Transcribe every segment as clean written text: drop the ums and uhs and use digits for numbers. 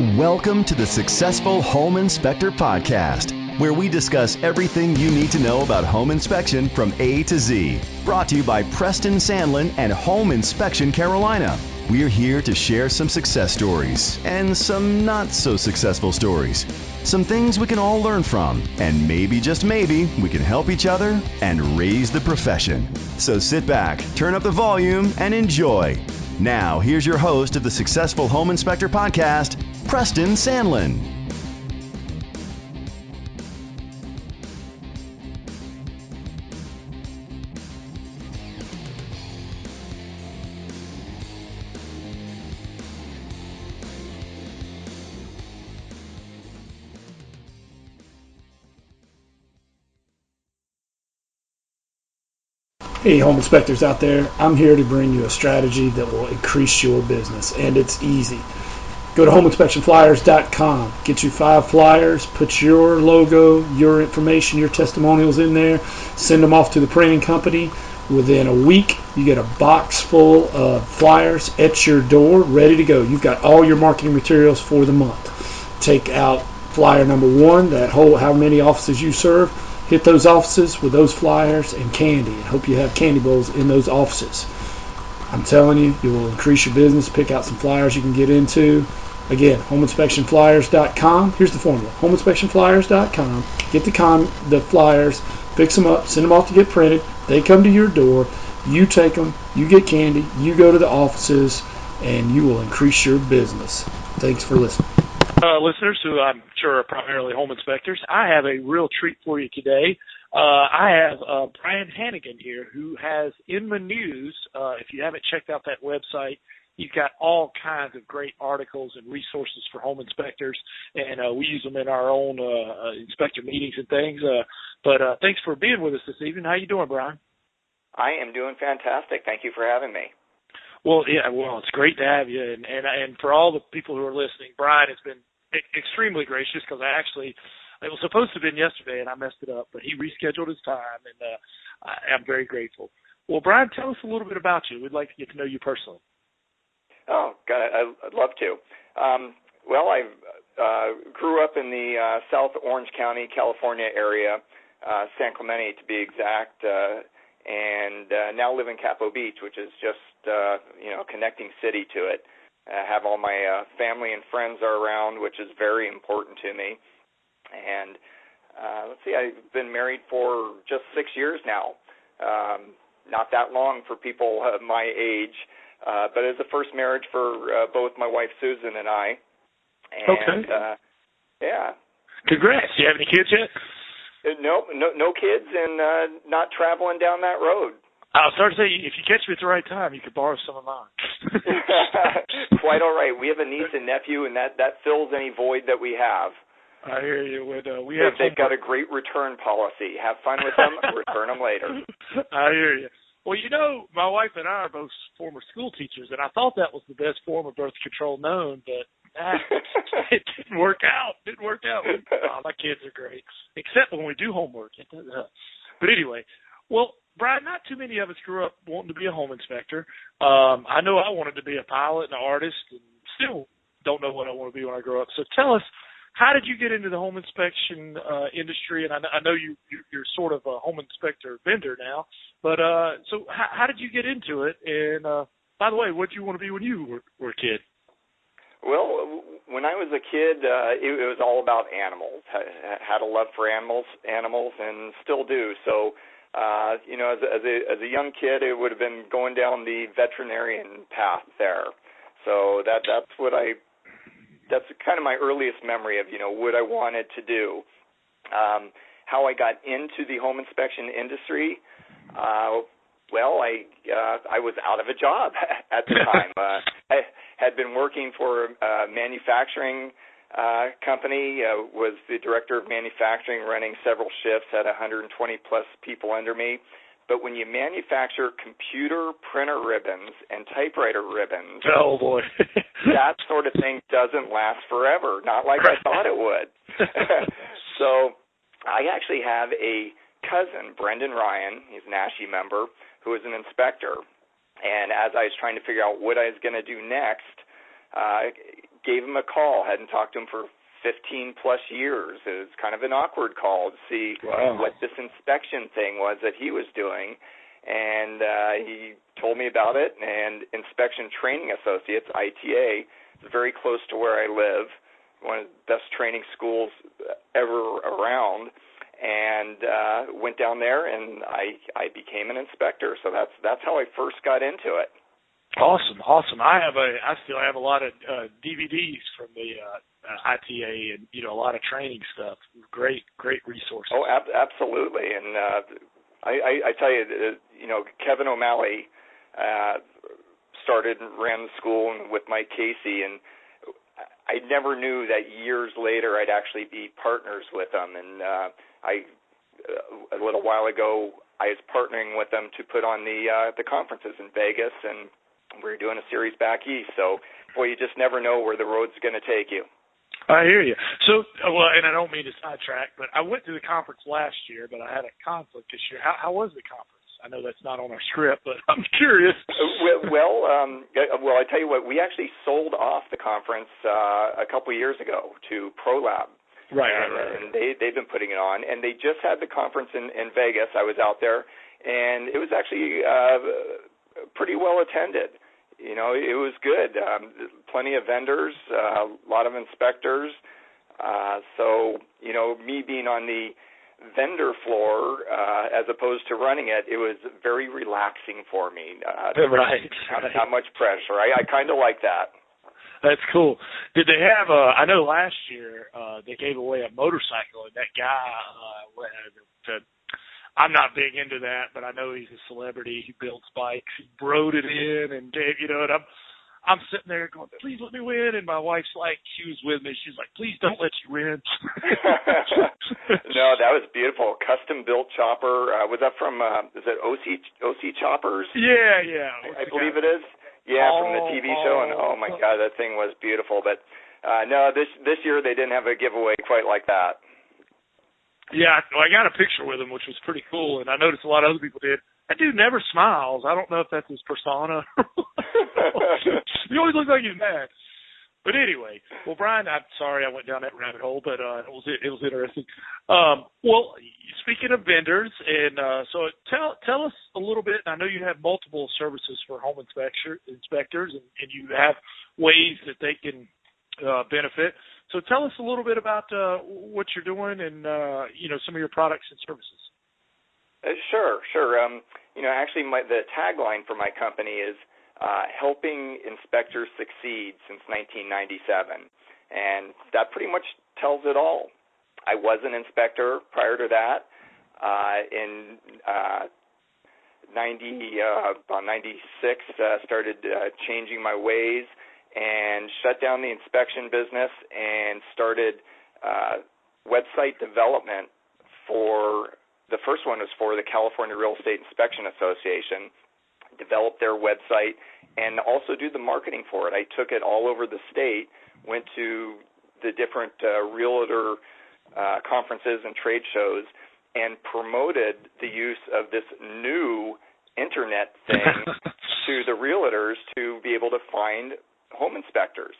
Welcome to the Successful Home Inspector Podcast, where we discuss everything you need to know about home inspection from A to Z. Brought to you by Preston Sandlin and Home Inspection Carolina. We're here to share some success stories and some not so successful stories. Some things we can all learn from, and maybe, just maybe, we can help each other and raise the profession. So sit back, turn up the volume, and enjoy. Now, here's your host of the Successful Home Inspector Podcast, Preston Sandlin. Hey, home inspectors out there, I'm here to bring you a strategy that will increase your business, and it's easy. Go to homeinspectionflyers.com, get you 5 flyers, put your logo, your information, your testimonials in there, send them off to the printing company. Within a week, you get a box full of flyers at your door, ready to go. You've got all your marketing materials for the month. Take out flyer number 1, that whole how many offices you serve. Hit those offices with those flyers and candy, and hope you have candy bowls in those offices. I'm telling you, you will increase your business. Pick out some flyers you can get into. Again, homeinspectionflyers.com. Here's the formula. homeinspectionflyers.com. Get the flyers, fix them up, send them off to get printed. They come to your door. You take them. You get candy. You go to the offices, and you will increase your business. Thanks for listening. Listeners who I'm sure are primarily home inspectors, I have a real treat for you today. I have Brian Hannigan here, who has in the news, if you haven't checked out that website, he's got all kinds of great articles and resources for home inspectors, and we use them in our own inspector meetings and things. But thanks for being with us this evening. How you doing, Brian? I am doing fantastic. Thank you for having me. Well, yeah, it's great to have you, and for all the people who are listening, Brian has been extremely gracious, because it was supposed to have been yesterday and I messed it up, but he rescheduled his time, and I'm very grateful. Well, Brian, tell us a little bit about you. We'd like to get to know you personally. Oh, God, I'd love to. Well, I grew up in the South Orange County, California area, San Clemente to be exact, and now live in Capo Beach, which is just connecting city to it. I have all my family and friends are around, which is very important to me. And let's see, I've been married for just 6 years now. Not that long for people my age, but it's the first marriage for both my wife Susan and I. And, okay. Yeah. Congrats. Do you have any kids yet? No kids, and not traveling down that road. I was starting to say, if you catch me at the right time, you could borrow some of mine. Quite all right. We have a niece and nephew, and that fills any void that we have. I hear you. They've got a great return policy. Have fun with them, return them later. I hear you. Well, my wife and I are both former school teachers, and I thought that was the best form of birth control known, but it didn't work out. My kids are great, except when we do homework. But anyway, well, Brian, not too many of us grew up wanting to be a home inspector. I know I wanted to be a pilot and an artist, and still don't know what I want to be when I grow up. So tell us, how did you get into the home inspection industry? And I know you're sort of a home inspector vendor now, but so how did you get into it? And by the way, what did you want to be when you were a kid? Well, when I was a kid, it was all about animals. Had a love for animals, and still do. So, as a young kid, it would have been going down the veterinarian path there. So that's kind of my earliest memory of what I wanted to do. How I got into the home inspection industry. Well, I was out of a job at the time. I had been working for a manufacturing company, was the director of manufacturing, running several shifts, had 120-plus people under me. But when you manufacture computer printer ribbons and typewriter ribbons, oh boy, that sort of thing doesn't last forever, not like I thought it would. So I actually have a cousin, Brendan Ryan, he's an ASHI member, who is an inspector. And as I was trying to figure out what I was going to do next, gave him a call. Hadn't talked to him for 15 plus years. It was kind of an awkward call to see what this inspection thing was that he was doing. And he told me about it, and Inspection Training Associates, ITA, is very close to where I live, one of the best training schools ever around, and went down there, and I became an inspector. So that's how I first got into it. Awesome. I still have a lot of DVDs from the ITA and a lot of training stuff. Great resources. Oh, absolutely. And I tell you, Kevin O'Malley started and ran the school with Mike Casey, and I never knew that years later I'd actually be partners with them. And a little while ago, I was partnering with them to put on the conferences in Vegas, and we're doing a series back east. So, boy, you just never know where the road's going to take you. I hear you. So, and I don't mean to sidetrack, but I went to the conference last year, but I had a conflict this year. How was the conference? I know that's not on our script, but I'm curious. Well, I tell you what, we actually sold off the conference a couple of years ago to ProLab. Right. And they've been putting it on, and they just had the conference in Vegas. I was out there, and it was actually pretty well attended. It was good. Plenty of vendors, a lot of inspectors. So, me being on the vendor floor as opposed to running it, it was very relaxing for me. Right. Not much pressure. I kind of like that. That's cool. Did they have I know last year they gave away a motorcycle, and that guy I'm not big into that, but I know he's a celebrity. He builds bikes. He broed it in and gave, and I'm sitting there going, please let me win. And my wife's like, she was with me. She's like, please don't let you win. No, that was beautiful. Custom built chopper. Was that from, is it OC Choppers? Yeah. I believe it is. Yeah, from the TV show. And oh my God, that thing was beautiful. But no, this year they didn't have a giveaway quite like that. Yeah, I got a picture with him, which was pretty cool, and I noticed a lot of other people did. That dude never smiles. I don't know if that's his persona. He always looks like he's mad. But anyway, well, Brian, I'm sorry I went down that rabbit hole, but it was interesting. Well, speaking of vendors, and so tell us a little bit. I know you have multiple services for home inspectors, and you have ways that they can benefit. So tell us a little bit about what you're doing and, some of your products and services. Sure. Actually, the tagline for my company is helping inspectors succeed since 1997. And that pretty much tells it all. I was an inspector prior to that. In about 96, started changing my ways and shut down the inspection business and started website development for, the first one was for the California Real Estate Inspection Association, developed their website, and also do the marketing for it. I took it all over the state, went to the different realtor conferences and trade shows, and promoted the use of this new internet thing to the realtors to be able to find home inspectors.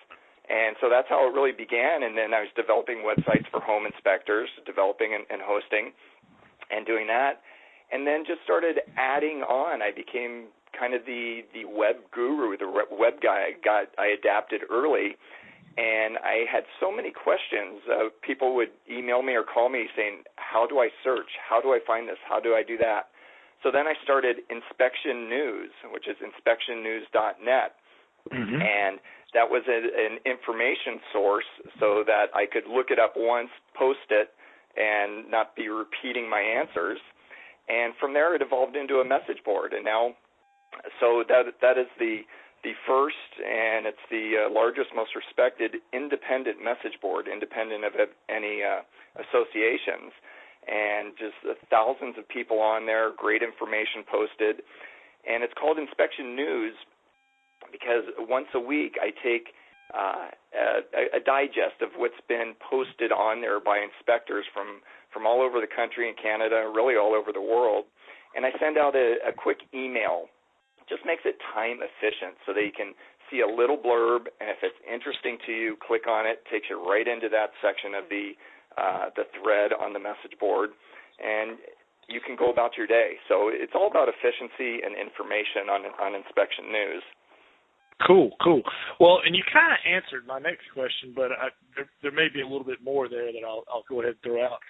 And so that's how it really began. And then I was developing websites for home inspectors, developing and hosting and doing that. And then just started adding on. I became kind of the web guru, the web guy. I adapted early, and I had so many questions. People would email me or call me saying, how do I search? How do I find this? How do I do that? So then I started Inspection News, which is inspectionnews.net. Mm-hmm. And that was an information source so that I could look it up once, post it, and not be repeating my answers. And from there, it evolved into a message board. And now, so that is the first, and it's the largest, most respected independent message board, independent of any associations. And just thousands of people on there, great information posted. And it's called Inspection News because once a week I take a digest of what's been posted on there by inspectors from all over the country and Canada, really all over the world, and I send out a quick email. It just makes it time efficient so that you can see a little blurb, and if it's interesting to you, click on it. Takes you right into that section of the thread on the message board, and you can go about your day. So it's all about efficiency and information on inspection news. Cool. Well, and you kind of answered my next question, but there may be a little bit more there that I'll go ahead and throw out.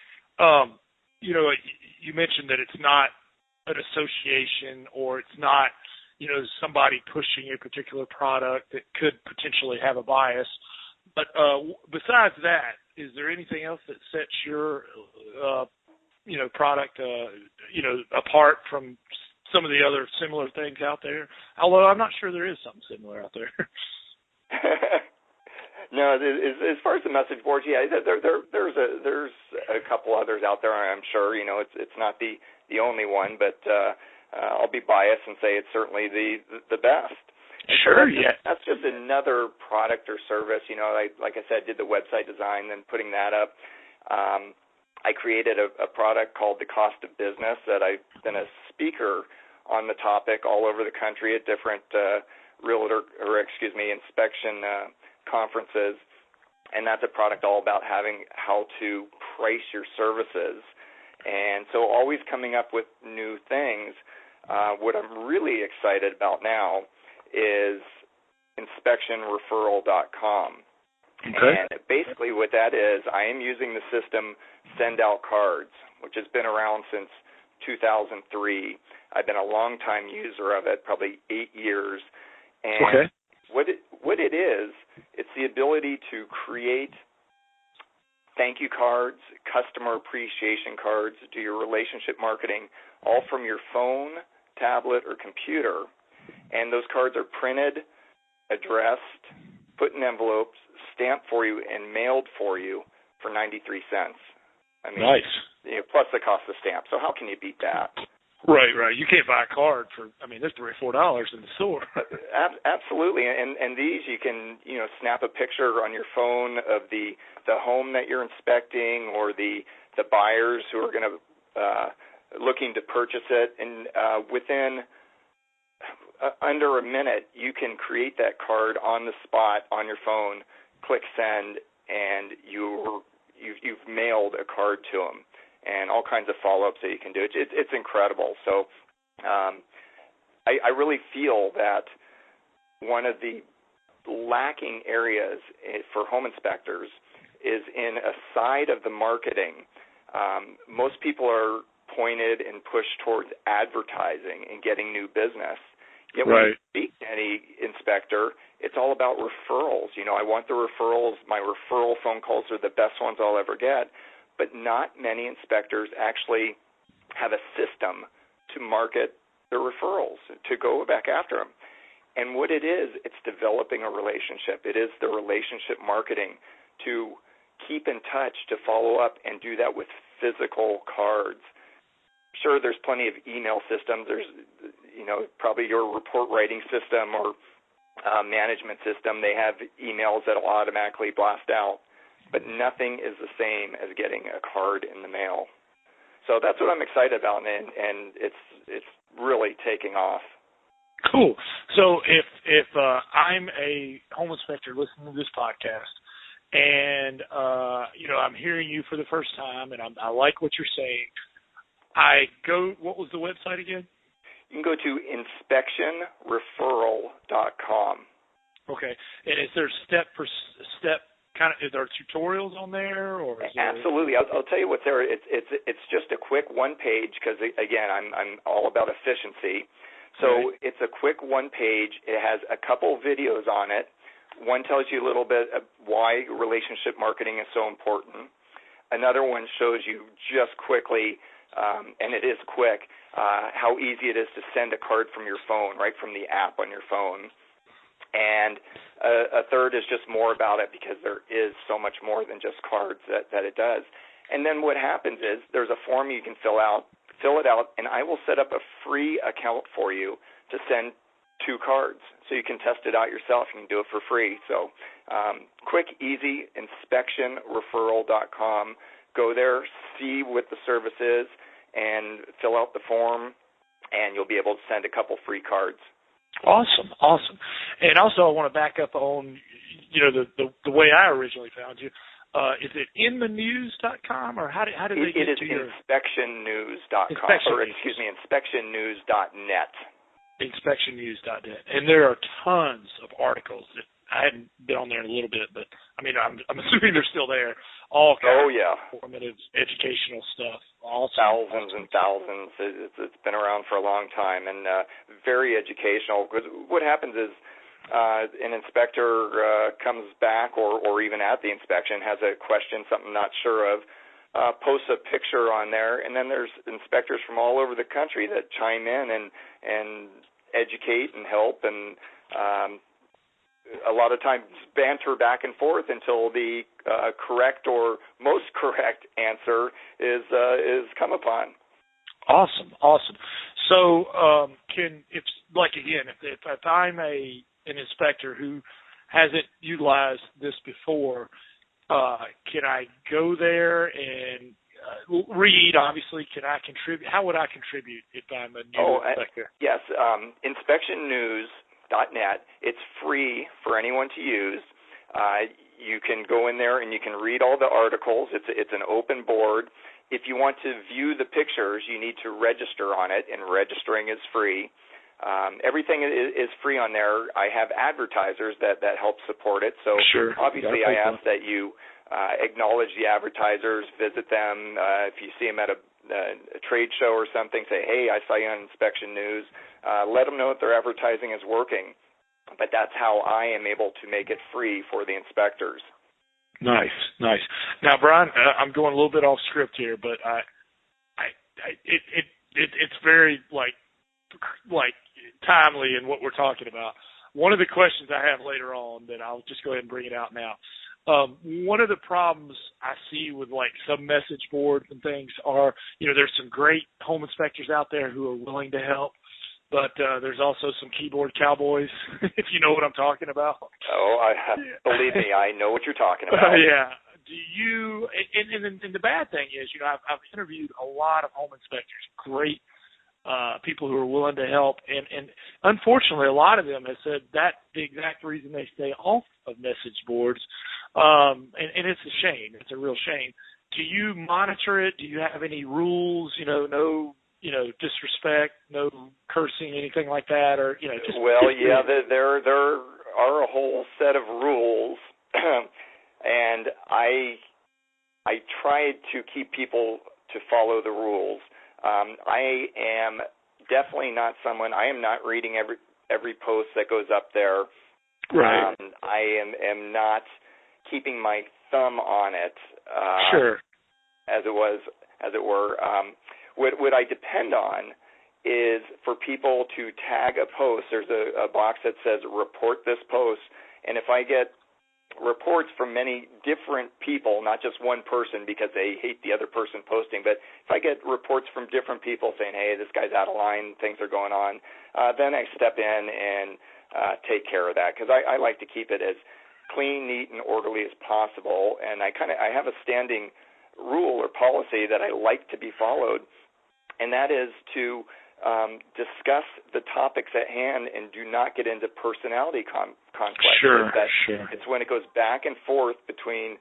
You mentioned that it's not an association, or it's not, somebody pushing a particular product that could potentially have a bias. But besides that, is there anything else that sets your, product, apart from some of the other similar things out there? Although I'm not sure there is something similar out there. No, as far as the message boards, yeah, there's a couple others out there. I'm sure, it's not the only one, but I'll be biased and say it's certainly the best. Sure, yeah. That's just another product or service. Like I said, did the website design, then putting that up. I created a product called The Cost of Business that I've been a speaker on the topic all over the country at different inspection conferences, and that's a product all about how to price your services. And so always coming up with new things. What I'm really excited about now is inspectionreferral.com. Okay. And basically what that is, I am using the system Send Out Cards, which has been around since 2003. I've been a long-time user of it, probably 8 years. And okay. What it is, it's the ability to create thank you cards, customer appreciation cards, do your relationship marketing, all from your phone, tablet, or computer. And those cards are printed, addressed, put in envelopes, stamped for you, and mailed for you for 93 cents. Nice. Plus the cost of stamp. So how can you beat that? Right. You can't buy a card for, there's $3 or $4 in the store. Absolutely. And these you can, snap a picture on your phone of the home that you're inspecting, or the buyers who are going to looking to purchase it, and within under a minute you can create that card on the spot on your phone, click send, and you've mailed a card to them. And all kinds of follow-ups that you can do. It's incredible. So I really feel that one of the lacking areas for home inspectors is in a side of the marketing. Most people are pointed and pushed towards advertising and getting new business. Yet when you speak to any inspector, it's all about referrals. I want the referrals. My referral phone calls are the best ones I'll ever get. But not many inspectors actually have a system to market their referrals, to go back after them. And what it is, it's developing a relationship. It is the relationship marketing, to keep in touch, to follow up, and do that with physical cards. Sure, there's plenty of email systems. There's, probably your report writing system or management system. They have emails that will automatically blast out. But nothing is the same as getting a card in the mail. So that's what I'm excited about, and it's really taking off. Cool. So if I'm a home inspector listening to this podcast, and I'm hearing you for the first time, and I like what you're saying, what was the website again? You can go to inspectionreferral.com. Okay. And is there step for step? Is there tutorials on there, or is Absolutely. I'll tell you what's there. It's just a quick one page, because again, I'm all about efficiency. So It's a quick one page. It has a couple videos on it. One tells you a little bit of why relationship marketing is so important. Another one shows you just quickly, and it is quick, how easy it is to send a card from your phone, right from the app on your phone. And a third is just more about it, because there is so much more than just cards that it does. And then what happens is there's a form you can fill it out, and I will set up a free account for you to send 2 cards. So you can test it out yourself. You can do it for free. So quick, easy, inspectionreferral.com. Go there, see what the service is, and fill out the form, and you'll be able to send a couple free cards. Awesome. And also, I want to back up on, the way I originally found you. Is it inthenews.com, or how did they get to your... inspectionnews.com, inspectionnews.net. Inspectionnews.net. And there are tons of articles that I hadn't been on there in a little bit, but I mean, I'm assuming they're still there. All kinds of informative, educational stuff. Thousands and thousands. It's been around for a long time, and very educational. Because what happens is an inspector comes back, or even at the inspection, has a question, something not sure of, posts a picture on there, and then there's inspectors from all over the country that chime in and educate and help, and a lot of times banter back and forth until the correct or most correct answer is come upon. Awesome. So, if I'm an inspector who hasn't utilized this before, can I go there and read? Obviously, can I contribute? How would I contribute if I'm a new inspector? Yes, inspectionnews.net. It's free for anyone to use. You can go in there and you can read all the articles. It's an open board. If you want to view the pictures, you need to register on it, and registering is free. Everything is free on there. I have advertisers that help support it. So obviously I ask that you acknowledge the advertisers, visit them. If you see them at a trade show or something, say, hey, I saw you on Inspection News. Let them know that their advertising is working. But that's how I am able to make it free for the inspectors. Nice. Now, Brian, I'm going a little bit off script here, but it's very like timely in what we're talking about. One of the questions I have later on that I'll just go ahead and bring it out now. One of the problems I see with like some message boards and things are, there's some great home inspectors out there who are willing to help, but there's also some keyboard cowboys, if you know what I'm talking about. Believe me, I know what you're talking about. Yeah. Do you? And the bad thing is, I've interviewed a lot of home inspectors, great people who are willing to help, and unfortunately, a lot of them have said that's the exact reason they stay off of message boards, and it's a shame. It's a real shame. Do you monitor it? Do you have any rules? No, disrespect, no cursing, anything like that, or just. Well, yeah, there are a whole set of rules, and I try to keep people to follow the rules. I am definitely not someone. I am not reading every post that goes up there. Right. I am not keeping my thumb on it. Sure. As it were. What I depend on is for people to tag a post. There's a box that says report this post, and if I get reports from many different people, not just one person because they hate the other person posting, but if I get reports from different people saying, hey, this guy's out of line, things are going on, then I step in and take care of that, because I like to keep it as clean, neat, and orderly as possible, and I have a standing rule or policy that I like to be followed, and that is to discuss the topics at hand and do not get into personality conflict. Sure. It's when it goes back and forth between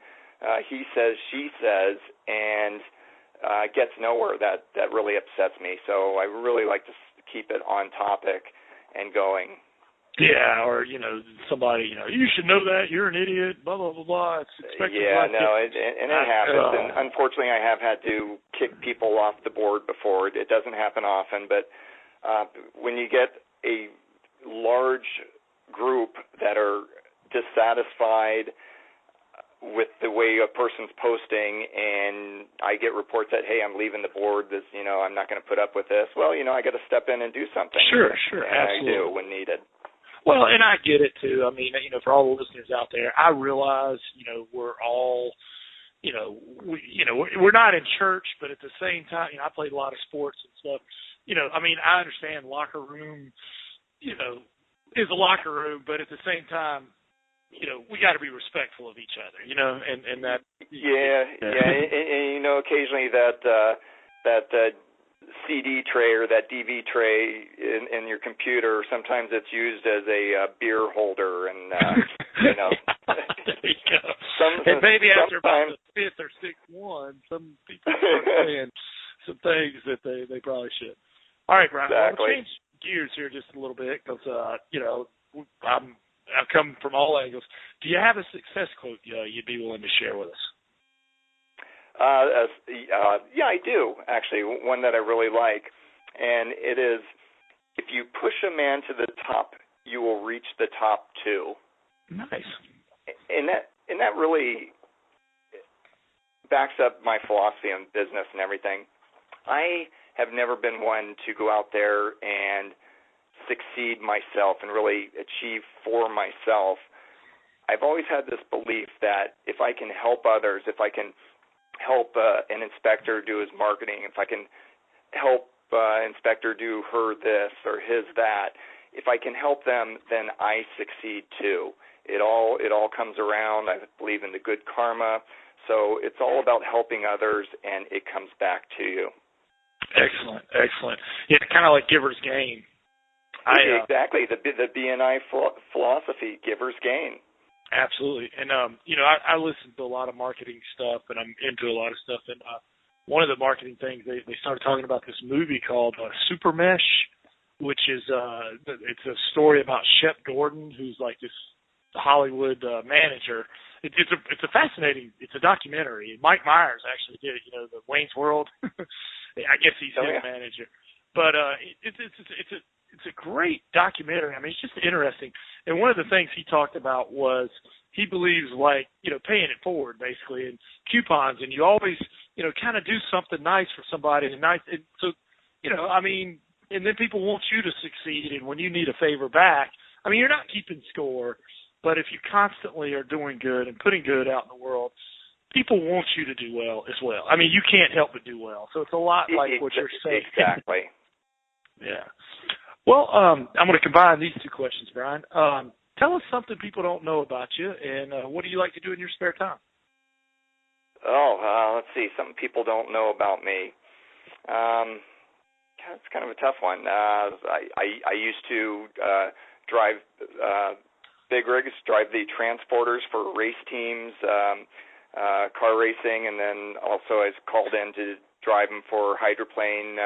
he says, she says, and gets nowhere that really upsets me. So I really like to keep it on topic and going. Yeah, or, somebody, you should know that, you're an idiot, blah, blah, blah, blah. It's expected. Yeah, no, it happens. And unfortunately, I have had to kick people off the board before. It doesn't happen often, but when you get a large group that are dissatisfied with the way a person's posting, and I get reports that, hey, I'm leaving the board, this, I'm not going to put up with this, well, I got to step in and do something. Sure, and absolutely. I do when needed. Well, and I get it, too. I mean, for all the listeners out there, I realize, we're all, we're not in church, but at the same time, I played a lot of sports and stuff. I understand locker room, is a locker room, but at the same time, we got to be respectful of each other, and that. Yeah. And occasionally that CD tray or that DV tray in your computer. Sometimes it's used as a beer holder, and you know. There you go. And maybe after about the fifth or sixth one, some people start saying some things that they probably should. All right, Brian. Exactly. We'll change gears here just a little bit because you know, I've come from all angles. Do you have a success quote you'd be willing to share with us? Yeah, I do, actually, one that I really like, and it is, if you push a man to the top, you will reach the top too. Nice. And that really backs up my philosophy on business and everything. I have never been one to go out there and succeed myself and really achieve for myself. I've always had this belief that if I can help others, if I can help an inspector do his marketing, if I can help inspector do her this or his that, if I can help them, then I succeed too. It all comes around. I believe in the good karma. So it's all about helping others, and it comes back to you. Excellent. Yeah, kind of like giver's gain. Exactly. The BNI philosophy, giver's gain. Absolutely. And, you know, I listen to a lot of marketing stuff, and I'm into a lot of stuff. And one of the marketing things, they started talking about this movie called Super Mesh, which is it's a story about Shep Gordon, who's like this Hollywood manager. It's a fascinating, it's a documentary. Mike Myers actually did it, you know, the Wayne's World. I guess he's his manager. But it's a great documentary. I mean, it's just interesting. And one of the things he talked about was he believes, like, you know, paying it forward basically, and coupons, and you always, you know, kind of do something nice for somebody, and so, you know, I mean, and then people want you to succeed, and when you need a favor back, I mean, you're not keeping score, but if you constantly are doing good and putting good out in the world, people want you to do well as well. I mean, you can't help but do well. So it's a lot like what you're saying. Exactly. Yeah. Well, I'm going to combine these two questions, Brian. Tell us something people don't know about you, and what do you like to do in your spare time? Let's see. Something people don't know about me. It's kind of a tough one. I used to drive big rigs, drive the transporters for race teams, car racing, and then also I was called in to drive them for hydroplane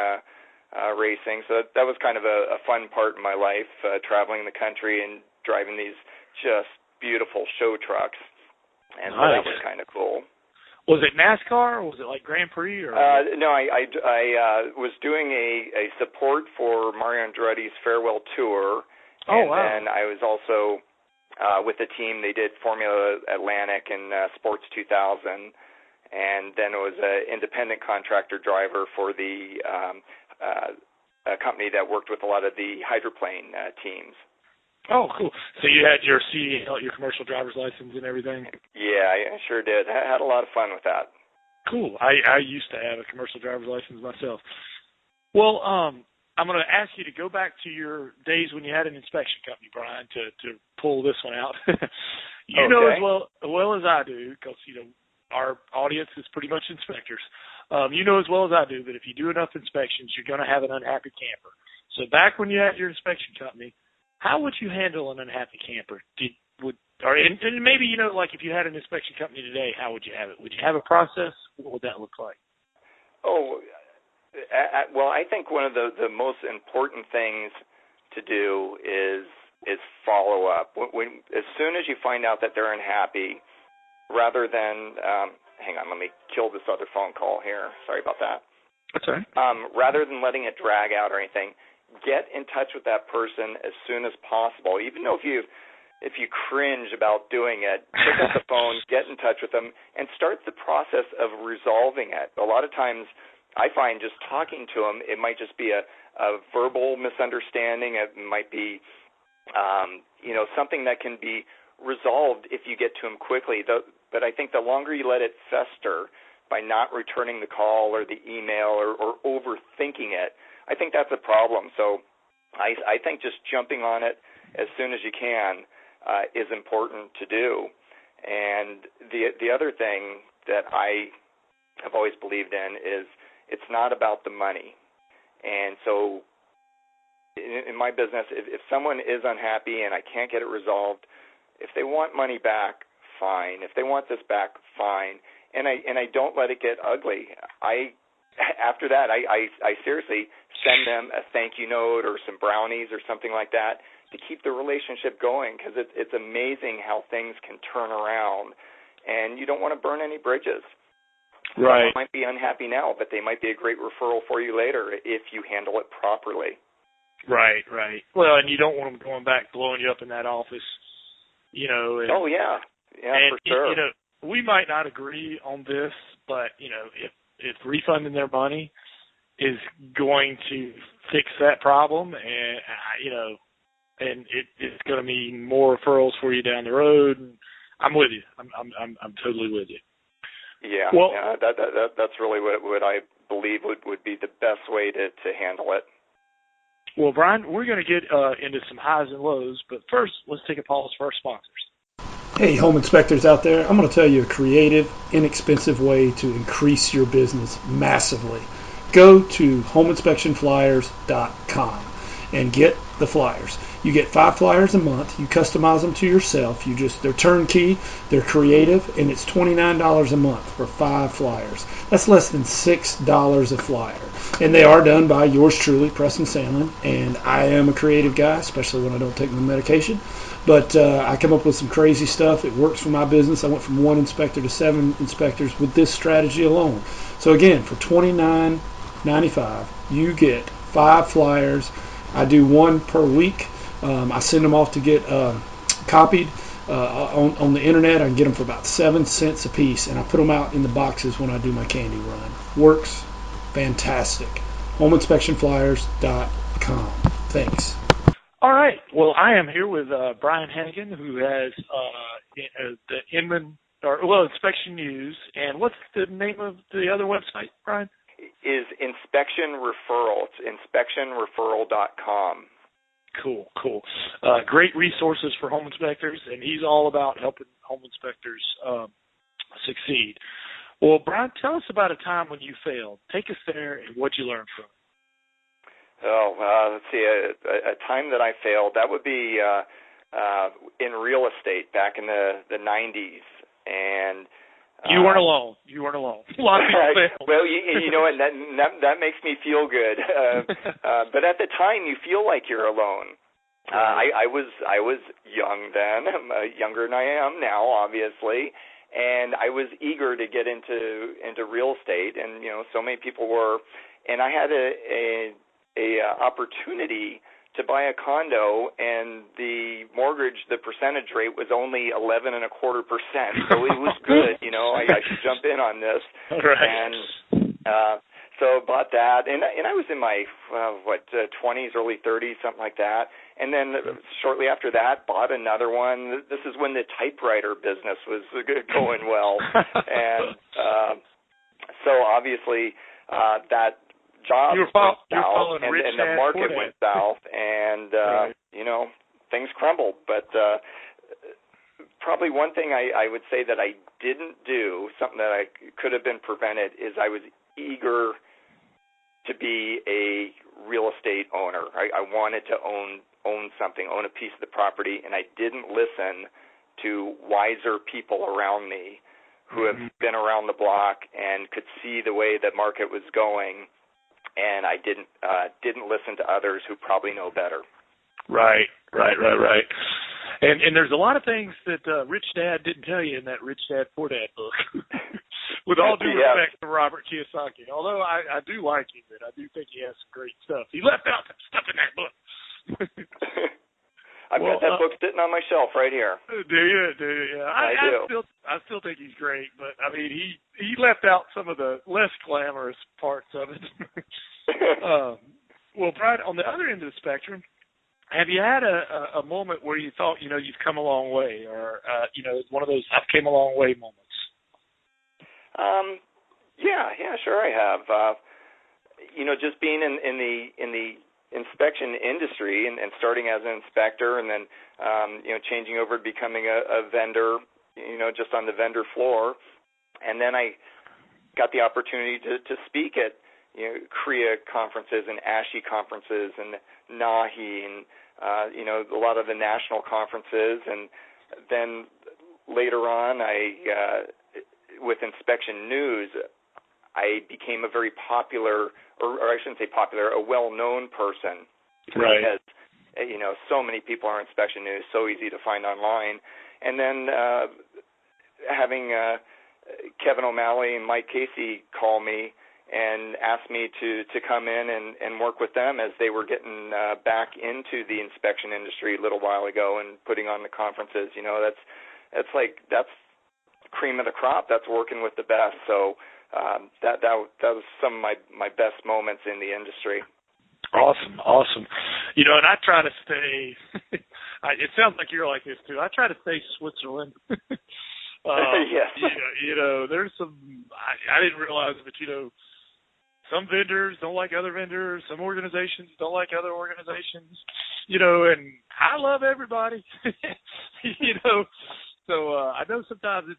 racing. So that was kind of a fun part in my life, traveling the country and driving these just beautiful show trucks. And nice. So that was kind of cool. Was it NASCAR, or was it like Grand Prix? Or no, I was doing a support for Mario Andretti's farewell tour. And wow. Then I was also with the team. They did Formula Atlantic and Sports 2000. And then it was an independent contractor driver for the a company that worked with a lot of the hydroplane teams. Oh, cool. So you had your CDL, your commercial driver's license and everything? Yeah, I sure did. I had a lot of fun with that. Cool. I used to have a commercial driver's license myself. Well, I'm going to ask you to go back to your days when you had an inspection company, Brian, to pull this one out. You know as well as I do, because, you know, our audience is pretty much inspectors. You know as well as I do that if you do enough inspections, you're going to have an unhappy camper. So back when you had your inspection company, how would you handle an unhappy camper? And maybe, you know, like if you had an inspection company today, how would you have it? Would you have a process? What would that look like? Well, I think one of the most important things to do is follow up. As soon as you find out that they're unhappy, rather than hang on, let me kill this other phone call here. Sorry about that. That's all right. Rather than letting it drag out or anything, get in touch with that person as soon as possible. Even though if you cringe about doing it, pick up the phone, get in touch with them, and start the process of resolving it. A lot of times I find just talking to them, it might just be a verbal misunderstanding. It might be something that can be resolved if you get to them quickly. But I think the longer you let it fester by not returning the call or the email or overthinking it, I think that's a problem. So I think just jumping on it as soon as you can is important to do. And the other thing that I have always believed in is it's not about the money. And so in my business, if someone is unhappy and I can't get it resolved, if they want money back, fine. If they want this back, fine. And I don't let it get ugly. After that, I seriously send them a thank you note or some brownies or something like that to keep the relationship going, because it's amazing how things can turn around, and you don't want to burn any bridges. Right. Someone might be unhappy now, but they might be a great referral for you later if you handle it properly. Right. Well, and you don't want them going back, blowing you up in that office, you know. And, oh, yeah. Yeah, and, for sure. You know, we might not agree on this, but, you know, if refunding their money is going to fix that problem, and, you know, and it's going to mean more referrals for you down the road, and I'm with you. I'm totally with you. Yeah, well, yeah, that's really what I believe would be the best way to handle it. Well, Brian, we're going to get into some highs and lows, but first, let's take a pause for our sponsors. Hey, home inspectors out there, I'm going to tell you a creative, inexpensive way to increase your business massively. Go to homeinspectionflyers.com and get the flyers. You get 5 flyers a month. You customize them to yourself. They're turnkey, they're creative, and it's $29 a month for 5 flyers. That's less than $6 a flyer. And they are done by yours truly, Preston Sandlin, and I am a creative guy, especially when I don't take my medication. But I come up with some crazy stuff. It works for my business. I went from 1 inspector to 7 inspectors with this strategy alone. So again, for $29.95, you get 5 flyers. I do 1 per week. I send them off to get copied on the internet. I can get them for about 7 cents a piece, and I put them out in the boxes when I do my candy run. Works fantastic. homeinspectionflyers.com. Thanks. All right. Well, I am here with Brian Hannigan, who has the Inman Inspection News. And what's the name of the other website, Brian? Is Inspection Referral. It's inspectionreferral.com. Cool. Great resources for home inspectors, and he's all about helping home inspectors succeed. Well, Brian, tell us about a time when you failed. Take us there and what you learned from it. Let's see, a time that I failed, that would be in real estate back in the 90s. And you weren't alone. A lot of people failed. Well, you know what, that makes me feel good. But at the time, you feel like you're alone. I was young then. I'm younger than I am now, obviously. And I was eager to get into real estate, and so many people were. And I had a opportunity to buy a condo, and the mortgage, the percentage rate was only 11.25%. So it was good, I should jump in on this. Right. And so bought that, and I was in my 20s, early 30s, something like that. And then shortly after that, bought another one. This is when the typewriter business was going well, and so obviously that job went south, and the market went south, and things crumbled. But probably one thing I would say that I didn't do, something that I could have been prevented, is I was eager to be a real estate owner. I wanted to own something, own a piece of the property, and I didn't listen to wiser people around me who have been around the block and could see the way the market was going. And I didn't listen to others who probably know better. Right. And there's a lot of things that Rich Dad didn't tell you in that Rich Dad Poor Dad book. With all due respect to Robert Kiyosaki, although I do like him, and I do think he has some great stuff. He left out some stuff in that book. I've got that book sitting on my shelf right here. Do you? Yeah. I do. I still think he's great, but I mean, he left out some of the less glamorous parts of it. Well, Brian, on the other end of the spectrum, have you had a moment where you thought, you've come a long way, or one of those I've came a long way moments? Yeah, sure I have. Just being in the inspection industry and starting as an inspector, and then changing over to becoming a vendor, just on the vendor floor, and then I got the opportunity to speak at CREA conferences and ASHI conferences and NAHI and a lot of the national conferences, and then later on, with Inspection News, I became a very popular, or I shouldn't say popular, a well-known person. Right. Because, so many people are Inspection News, so easy to find online. And then having Kevin O'Malley and Mike Casey call me and ask me to come in and work with them as they were getting back into the inspection industry a little while ago and putting on the conferences. That's cream of the crop. That's working with the best. So that was some of my best moments in the industry. Awesome. And I try to stay. It sounds like you're like this too. I try to stay Switzerland. Yes. There's some. I didn't realize that. Some vendors don't like other vendors. Some organizations don't like other organizations. And I love everybody. So I know sometimes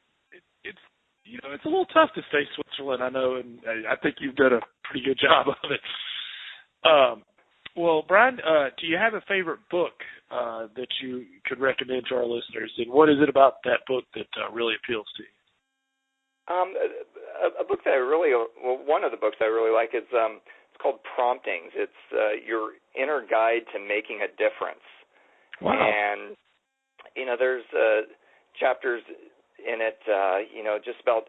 it's it's a little tough to stay Switzerland. I know, and I think you've done a pretty good job of it. Well, Brian, do you have a favorite book that you could recommend to our listeners? And what is it about that book that really appeals to you? A book that one of the books I really like is it's called Promptings. It's your inner guide to making a difference. Wow. And there's chapters in it, just about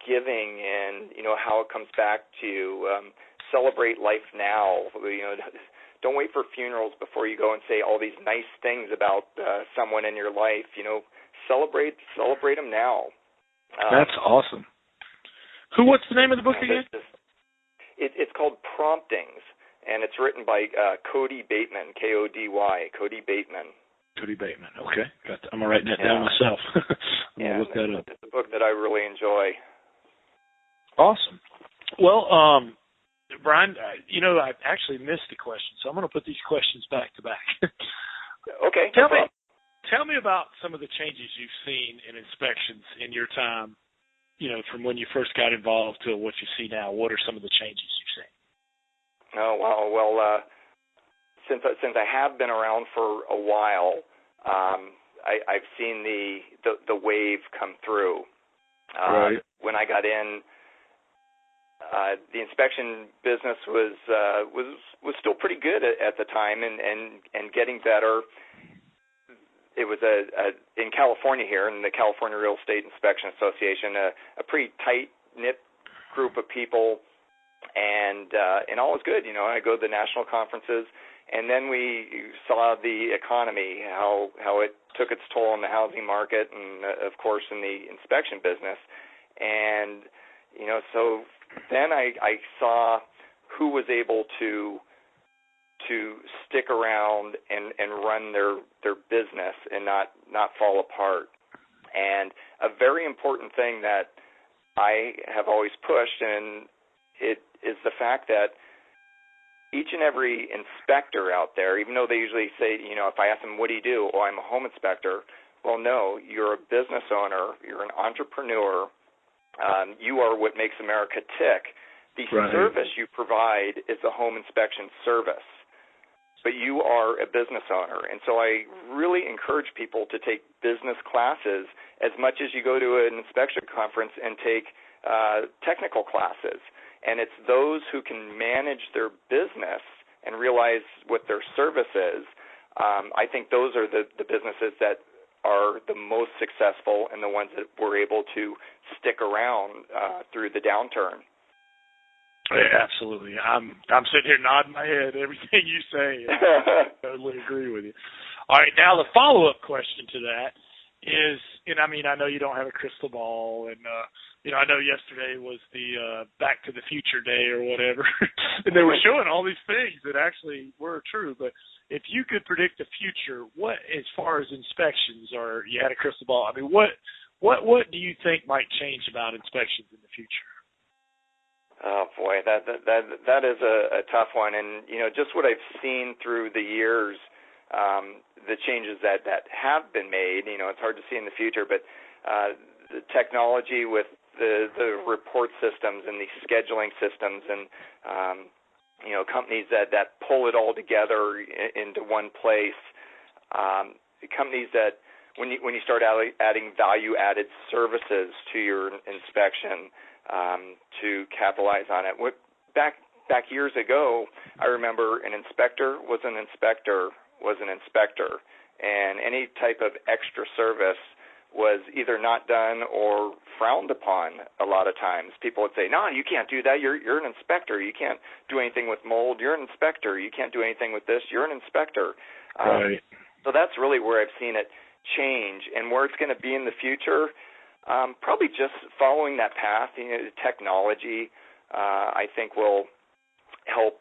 giving and how it comes back to celebrate life now. Don't wait for funerals before you go and say all these nice things about someone in your life. Celebrate them now. That's awesome. What's the name of the book again? It's called Promptings, and it's written by Cody Bateman, K-O-D-Y, Cody Bateman. Cody Bateman. Okay, I'm gonna write that down myself. I'm gonna look that up. It's a book that I really enjoy. Awesome. Well, Brian, I actually missed a question, so I'm gonna put these questions back to back. Okay. Tell me about some of the changes you've seen in inspections in your time, from when you first got involved to what you see now. What are some of the changes you've seen? Oh, wow. Well, since I have been around for a while, I've seen the wave come through. Right. When I got in, the inspection business was still pretty good at the time and getting better. It was in California here, in the California Real Estate Inspection Association, a pretty tight-knit group of people, and all was good. I go to the national conferences, and then we saw the economy, how it took its toll on the housing market, and of course in the inspection business, and so then I saw who was able to stick around and run their business and not fall apart. And a very important thing that I have always pushed, and it is the fact that each and every inspector out there, even though they usually say, if I ask them, what do you do? Oh, I'm a home inspector. Well, no, you're a business owner. You're an entrepreneur. You are what makes America tick. The service you provide is a home inspection service, but you are a business owner. And so I really encourage people to take business classes as much as you go to an inspection conference and take technical classes. And it's those who can manage their business and realize what their service is. I think those are the businesses that are the most successful and the ones that were able to stick around through the downturn. Yeah, absolutely. I'm sitting here nodding my head everything you say. I totally agree with you. All right, now the follow-up question to that is, and I know you don't have a crystal ball, and I know yesterday was the Back to the Future Day or whatever, and they were showing all these things that actually were true. But if you could predict the future, what, as far as inspections, or you had a crystal ball, what do you think might change about inspections in the future? Oh boy, that is a tough one, and just what I've seen through the years, the changes that have been made. It's hard to see in the future, but the technology with the report systems and the scheduling systems and companies that pull it all together into one place. Companies that when you start adding value-added services to your inspection to capitalize on it. Back years ago, I remember an inspector was an inspector was an inspector, and any type of extra service was either not done or frowned upon a lot of times. People would say, no, you can't do that. You're an inspector. You can't do anything with mold. You're an inspector. You can't do anything with this. You're an inspector. Right. So that's really where I've seen it change, and where it's going to be in the future, probably just following that path. Technology, I think, will help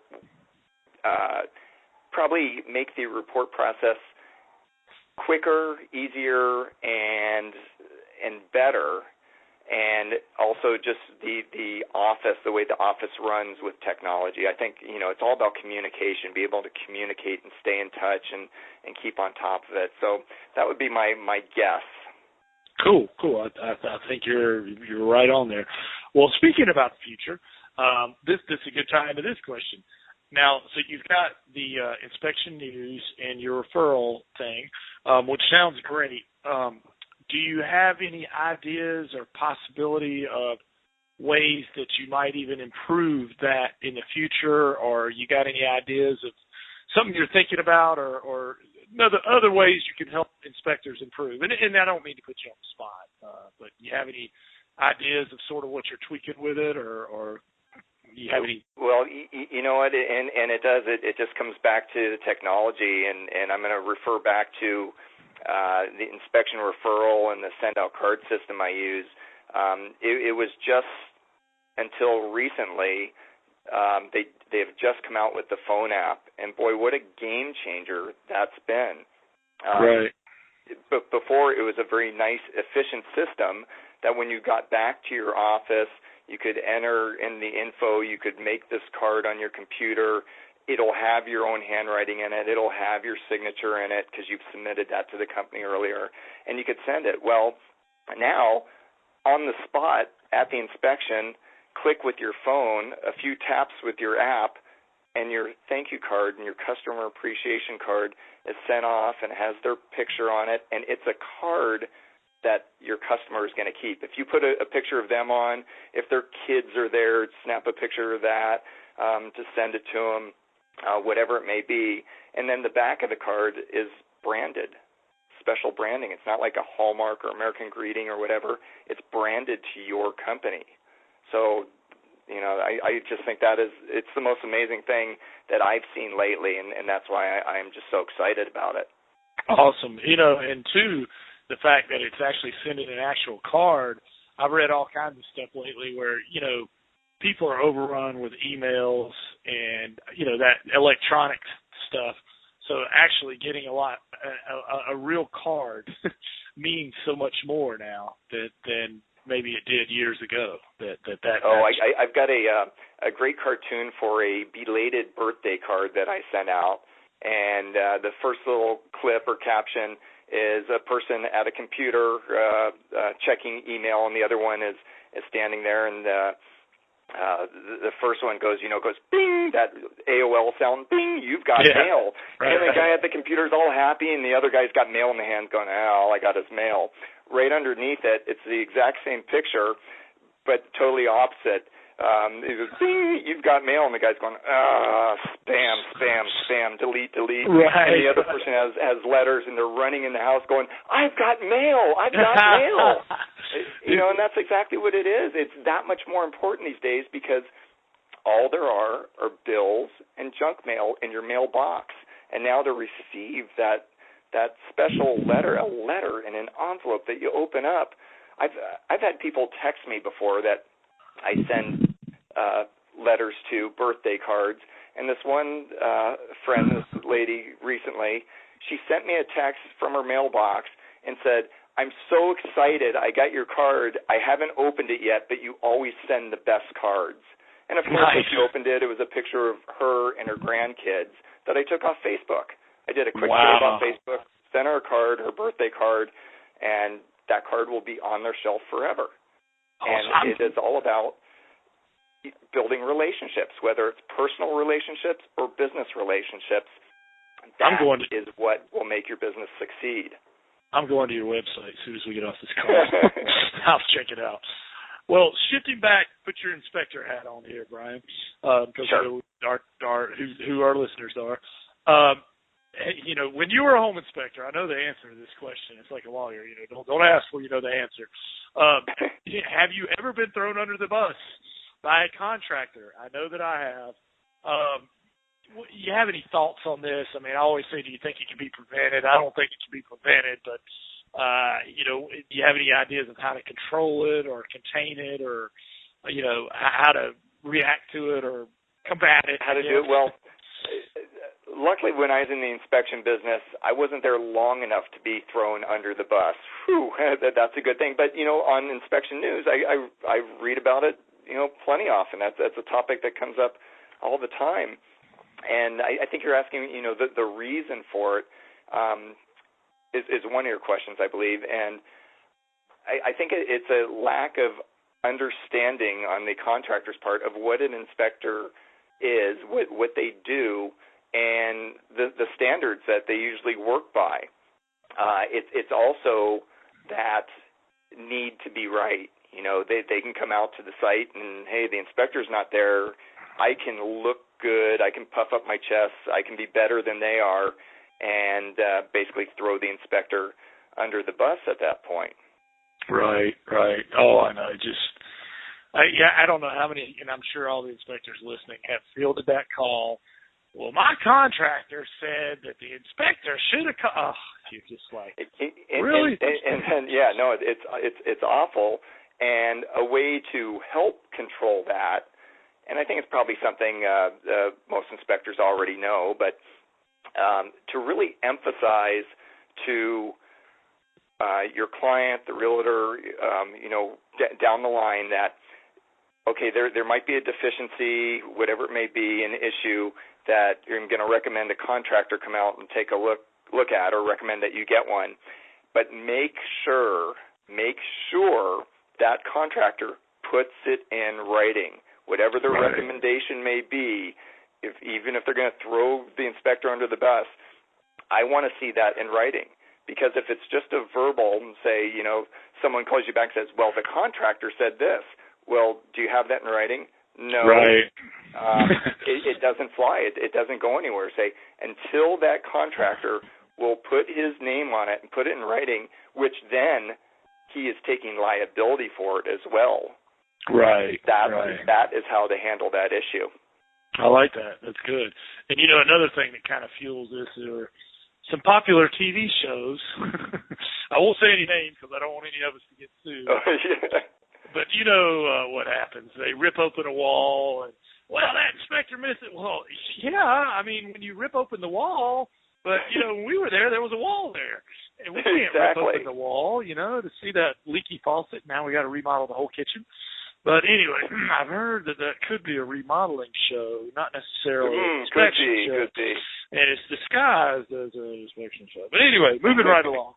probably make the report process quicker, easier, and better, and also just the office, the way the office runs with technology. I think it's all about communication, be able to communicate and stay in touch and keep on top of it. So that would be my guess. Cool. I think you're right on there. Well, speaking about the future, this is a good time to this question. Now, so you've got the inspection news and your referral thing, which sounds great. Do you have any ideas or possibility of ways that you might even improve that in the future, or you got any ideas of something you're thinking about, or other ways you can help inspectors improve? And I don't mean to put you on the spot, but do you have any ideas of sort of what you're tweaking with it, or you have any? Well, you know what, and it does. It just comes back to the technology, and I'm going to refer back to the inspection referral and the send-out card system I use. It was just until recently they have just come out with the phone app, and boy, what a game changer that's been. Right. But before, it was a very nice, efficient system that when you got back to your office, you could enter in the info, you could make this card on your computer. It'll have your own handwriting in it. It'll have your signature in it because you've submitted that to the company earlier, and you could send it. Well, now, on the spot at the inspection, click with your phone, a few taps with your app, and your thank you card and your customer appreciation card is sent off and has their picture on it, and it's a card that your customer is going to keep. If you put a picture of them on, if their kids are there, snap a picture of that to send it to them, whatever it may be. And then the back of the card is branded, special branding. It's not like a Hallmark or American Greeting or whatever. It's branded to your company. So, I just think it's the most amazing thing that I've seen lately, and that's why I'm just so excited about it. Awesome. And two, the fact that it's actually sending an actual card. I've read all kinds of stuff lately where, people are overrun with emails and, that electronic stuff. So actually getting a real card means so much more now than maybe it did years ago. I've got a great cartoon for a belated birthday card that I sent out. And the first little clip or caption is a person at a computer checking email, and the other one is standing there, and the first one goes bing, that AOL sound, bing, you've got mail. Right. And the guy at the computer is all happy, and the other guy's got mail in the hand going, all I got is mail. Right underneath it, it's the exact same picture, but totally opposite. It goes, bing, you've got mail, and the guy's going, spam, delete. Right. And the other person has letters, and they're running in the house going, I've got mail. And that's exactly what it is. It's that much more important these days because all there are bills and junk mail in your mailbox. And now to receive that special letter, a letter in an envelope that you open up, I've had people text me before that I send letters to, birthday cards, and this one friend, this lady recently, she sent me a text from her mailbox and said, I'm so excited I got your card. I haven't opened it yet, but you always send the best cards. And of course, when she opened it, it was a picture of her and her grandkids that I took off Facebook. I did a quick save on Facebook, sent her a card, her birthday card, and that card will be on their shelf forever. And it is all about building relationships, whether it's personal relationships or business relationships. That is what will make your business succeed. I'm going to your website as soon as we get off this call. I'll check it out. Well, shifting back, put your inspector hat on here, Brian, because sure. who our listeners are. When you were a home inspector, I know the answer to this question. It's like a lawyer, don't ask for you know the answer. Have you ever been thrown under the bus by a contractor? I know that I have. You have any thoughts on this? I mean, I always say, do you think it can be prevented? I don't think it can be prevented, but, do you have any ideas of how to control it or contain it or, how to react to it or combat it? How to do it? Well, luckily when I was in the inspection business, I wasn't there long enough to be thrown under the bus. Whew, that's a good thing. But, on inspection news, I read about it, plenty often. That's a topic that comes up all the time. And I think you're asking, the reason for it is one of your questions, I believe. And I think it's a lack of understanding on the contractor's part of what an inspector is, what they do, and the standards that they usually work by. It's also that need to be right. They can come out to the site and, hey, the inspector's not there. I can look good, I can puff up my chest, I can be better than they are, and basically throw the inspector under the bus at that point. Right. Oh, I know. I don't know how many, and I'm sure all the inspectors listening have fielded that call. Well, my contractor said that the inspector should have come. Oh, you're just like, really? It's awful, and a way to help control that. And I think it's probably something most inspectors already know, but to really emphasize to your client, the realtor, down the line that, okay, there might be a deficiency, whatever it may be, an issue that you're going to recommend a contractor come out and take a look at, or recommend that you get one. But make sure that contractor puts it in writing. Whatever their recommendation may be, even if they're going to throw the inspector under the bus, I want to see that in writing. Because if it's just a verbal and say, someone calls you back and says, well, the contractor said this. Well, do you have that in writing? No. Right. It doesn't fly. It doesn't go anywhere. Say, until that contractor will put his name on it and put it in writing, which then he is taking liability for it as well. Right. That is how to handle that issue. I like that. That's good. And, another thing that kind of fuels this are some popular TV shows. I won't say any names because I don't want any of us to get sued. Oh, yeah. But what happens. They rip open a wall and, well, that inspector missed it. Well, yeah, I mean, when you rip open the wall, but, when we were there was a wall there. And we can't rip open the wall, to see that leaky faucet. Now we got to remodel the whole kitchen. But anyway, I've heard that could be a remodeling show, not necessarily an inspection show. Could be. And it's disguised as an inspection show. But anyway, moving right along.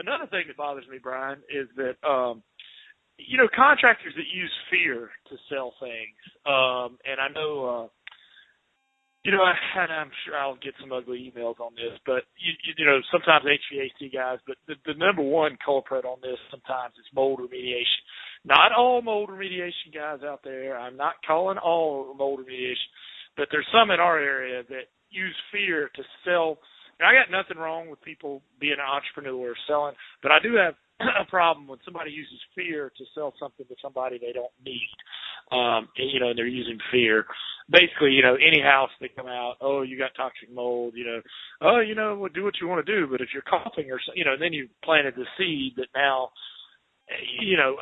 Another thing that bothers me, Brian, is that, contractors that use fear to sell things. And I know, and I'm sure I'll get some ugly emails on this, but, sometimes HVAC guys, but the number one culprit on this sometimes is mold remediation. Not all mold remediation guys out there. I'm not calling all mold remediation, but there's some in our area that use fear to sell. And I got nothing wrong with people being an entrepreneur or selling, but I do have a problem when somebody uses fear to sell something to somebody they don't need. And they're using fear. Basically, any house they come out, oh, you got toxic mold, well, do what you want to do, but if you're coughing or then you planted the seed that now,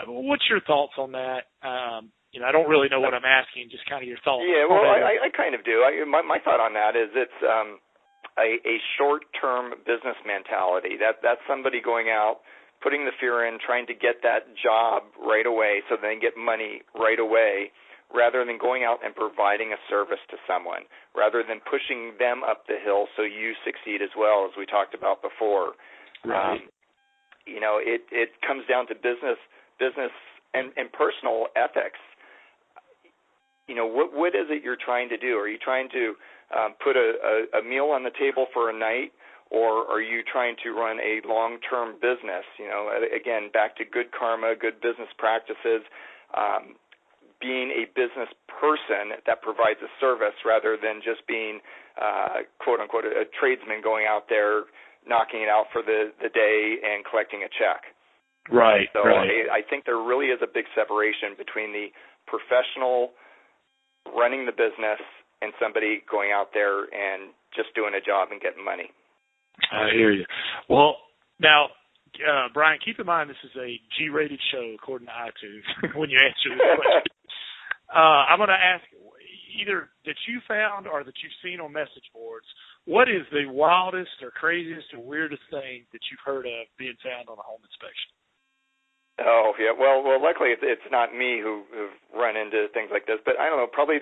what's your thoughts on that? I don't really know what I'm asking, just kind of your thoughts. Yeah, well, I kind of do. My thought on that is it's a short-term business mentality. That's somebody going out, putting the fear in, trying to get that job right away so they can get money right away, rather than going out and providing a service to someone, rather than pushing them up the hill so you succeed as well, as we talked about before. Right. It comes down to business and personal ethics. What is it you're trying to do? Are you trying to put a meal on the table for a night, or are you trying to run a long-term business? Again, back to good karma, good business practices, being a business person that provides a service rather than just being, quote-unquote, a tradesman going out there, knocking it out for the day and collecting a check. Right. So right. I think there really is a big separation between the professional running the business and somebody going out there and just doing a job and getting money. I hear you. Well, now, Brian, keep in mind this is a G-rated show according to iTunes when you answer this question. I'm going to ask, either that you found or that you've seen on message boards, what is the wildest or craziest or weirdest thing that you've heard of being found on a home inspection? Oh, yeah. Well, luckily it's not me who've run into things like this, but I don't know, probably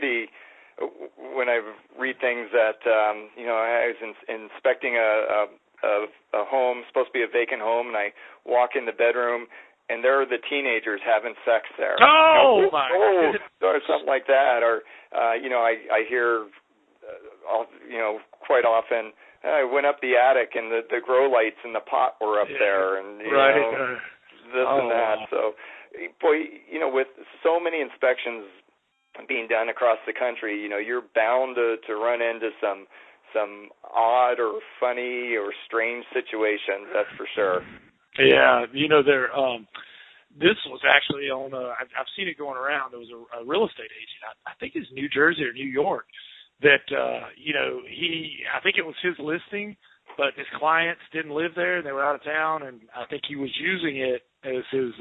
when I read things that, I was inspecting a home, supposed to be a vacant home, and I walk in the bedroom, and there are the teenagers having sex there. Oh, my goodness. Or something like that. Or, I hear, quite often, I went up the attic, and the grow lights in the pot were up there, and, this and that. So, boy, with so many inspections being done across the country, you're bound to run into some odd or funny or strange situations, that's for sure. Yeah, this was actually on, I've seen it going around. There was a real estate agent, I think it's New Jersey or New York, that, I think it was his listing, but his clients didn't live there, and they were out of town, and I think he was using it as his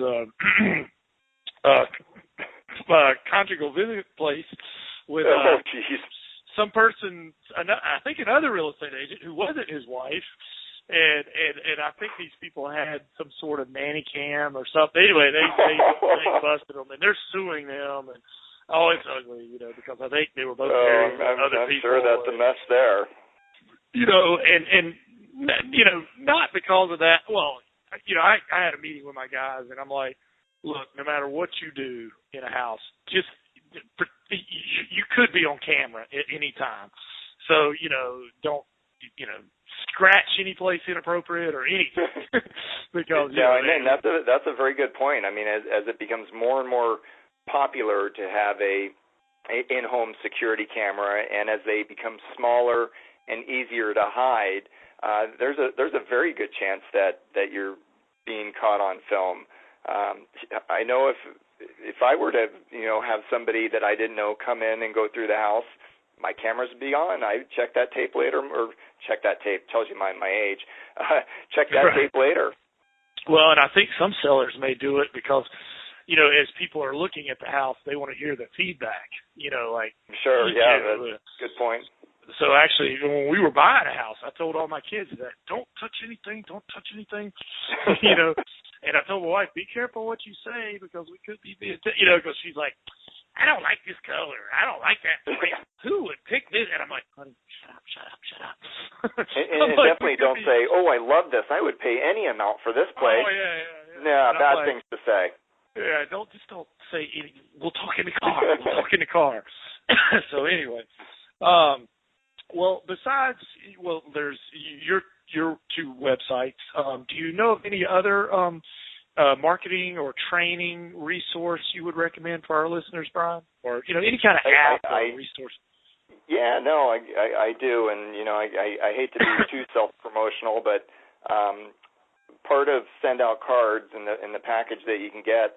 conjugal visit place with some person, I think another real estate agent who wasn't his wife, and I think these people had some sort of nanny cam or something. Anyway, they busted them, and they're suing them, and it's ugly, because I think they were both married to other people. I'm sure that's a mess there. And not because of that. Well, I had a meeting with my guys, and I'm like, look, no matter what you do in a house, just you could be on camera at any time. So, don't, scratch any place inappropriate or anything. Because, and that's a very good point. I mean, as it becomes more and more popular to have a in-home security camera, and as they become smaller and easier to hide, there's a very good chance that you're being caught on film. I know if I were to have somebody that I didn't know come in and go through the house, my cameras would be on. I check that tape later, or check that tape tells you my age. Check that tape later. Well, and I think some sellers may do it because, as people are looking at the house, they want to hear the feedback. Sure, that's a good point. So actually, when we were buying a house, I told all my kids that don't touch anything, and I told my wife, be careful what you say because we could be being, because she's like, I don't like this color, I don't like that place. Who would pick this? And I'm like, honey, shut up. And definitely don't say, I love this. I would pay any amount for this place. Oh yeah. Yeah, bad things to say. Yeah, don't say anything. We'll talk in the car. So anyway. Well, there's your two websites. Do you know of any other marketing or training resource you would recommend for our listeners, Brian? Or any kind of app or resource? Yeah, no, I do, and I hate to be too self-promotional, but part of Send Out Cards in the package that you can get,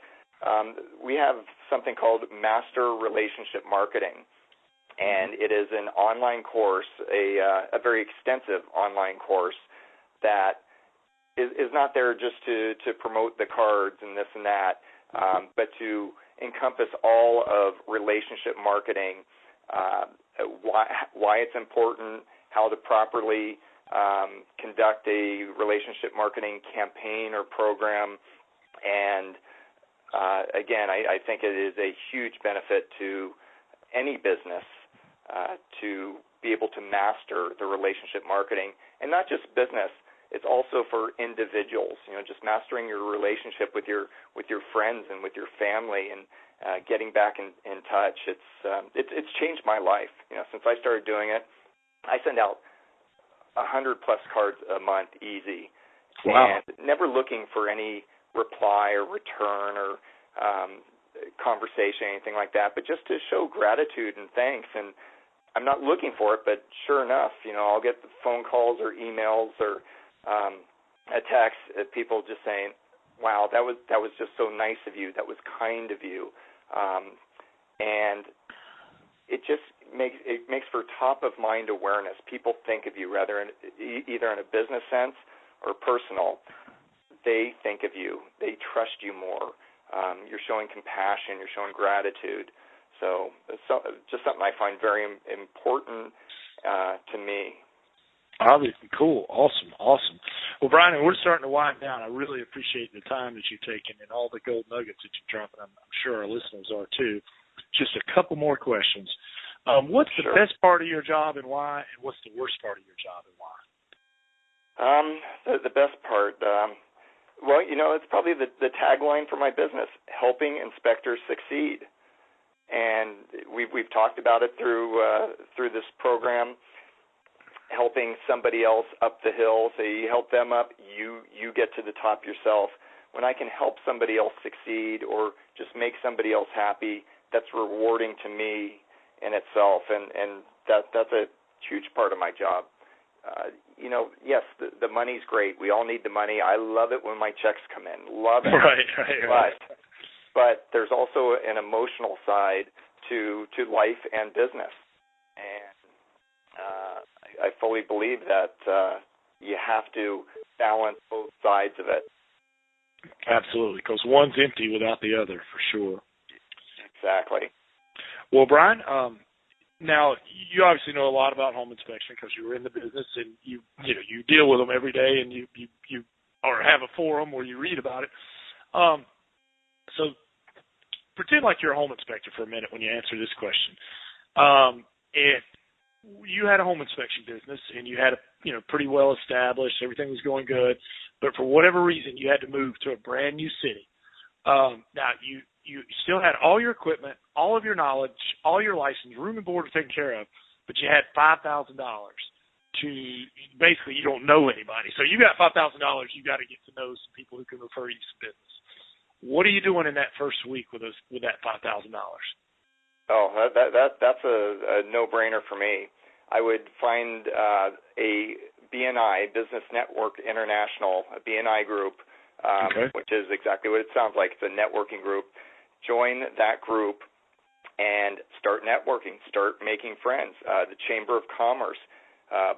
we have something called Master Relationship Marketing. And it is an online course, a very extensive online course that is not there just to promote the cards and this and that, but to encompass all of relationship marketing, why it's important, how to properly conduct a relationship marketing campaign or program. And again, I think it is a huge benefit to any business to be able to master the relationship marketing, and not just business. it's also for individuals. Just mastering your relationship with your friends and with your family, and getting back in touch. It's changed my life. Since I started doing it, I send out 100+ cards a month, easy. Wow. And never looking for any reply or return or conversation, anything like that, but just to show gratitude and thanks. And I'm not looking for it, but sure enough, I'll get the phone calls or emails or a text, people just saying, wow, that was just so nice of you, that was kind of you. And it just makes for top of mind awareness. People think of you either in a business sense or personal. They think of you. They trust you more. You're showing compassion. You're showing gratitude. So it's just something I find very important to me. Obviously, cool. Awesome. Well, Brian, we're starting to wind down. I really appreciate the time that you've taken and all the gold nuggets that you're dropping. I'm sure our listeners are too. Just a couple more questions. What's the best part of your job and why, and what's the worst part of your job and why? The best part, it's probably the tagline for my business: helping inspectors succeed. And we've talked about it through this program, helping somebody else up the hill. So you help them up, you get to the top yourself. When I can help somebody else succeed or just make somebody else happy, that's rewarding to me in itself, and that's a huge part of my job. Yes, the money's great. We all need the money. I love it when my checks come in. Love it. Right. But there's also an emotional side to life and business, and I fully believe that you have to balance both sides of it. Absolutely, because one's empty without the other, for sure. Exactly. Well, Brian, now you obviously know a lot about home inspection because you were in the business and you deal with them every day, and you or have a forum where you read about it. So pretend like you're a home inspector for a minute when you answer this question. If you had a home inspection business and you had pretty well established, everything was going good, but for whatever reason you had to move to a brand new city. Now you still had all your equipment, all of your knowledge, all your license, room and board were taken care of, but you had $5,000 to basically you don't know anybody. So you got $5,000, you got to get to know some people who can refer you some business. What are you doing in that first week with that $5,000? Oh, that's a no-brainer for me. I would find a BNI, Business Network International, a BNI group, which is exactly what it sounds like. It's a networking group. Join that group and start networking, start making friends. The Chamber of Commerce,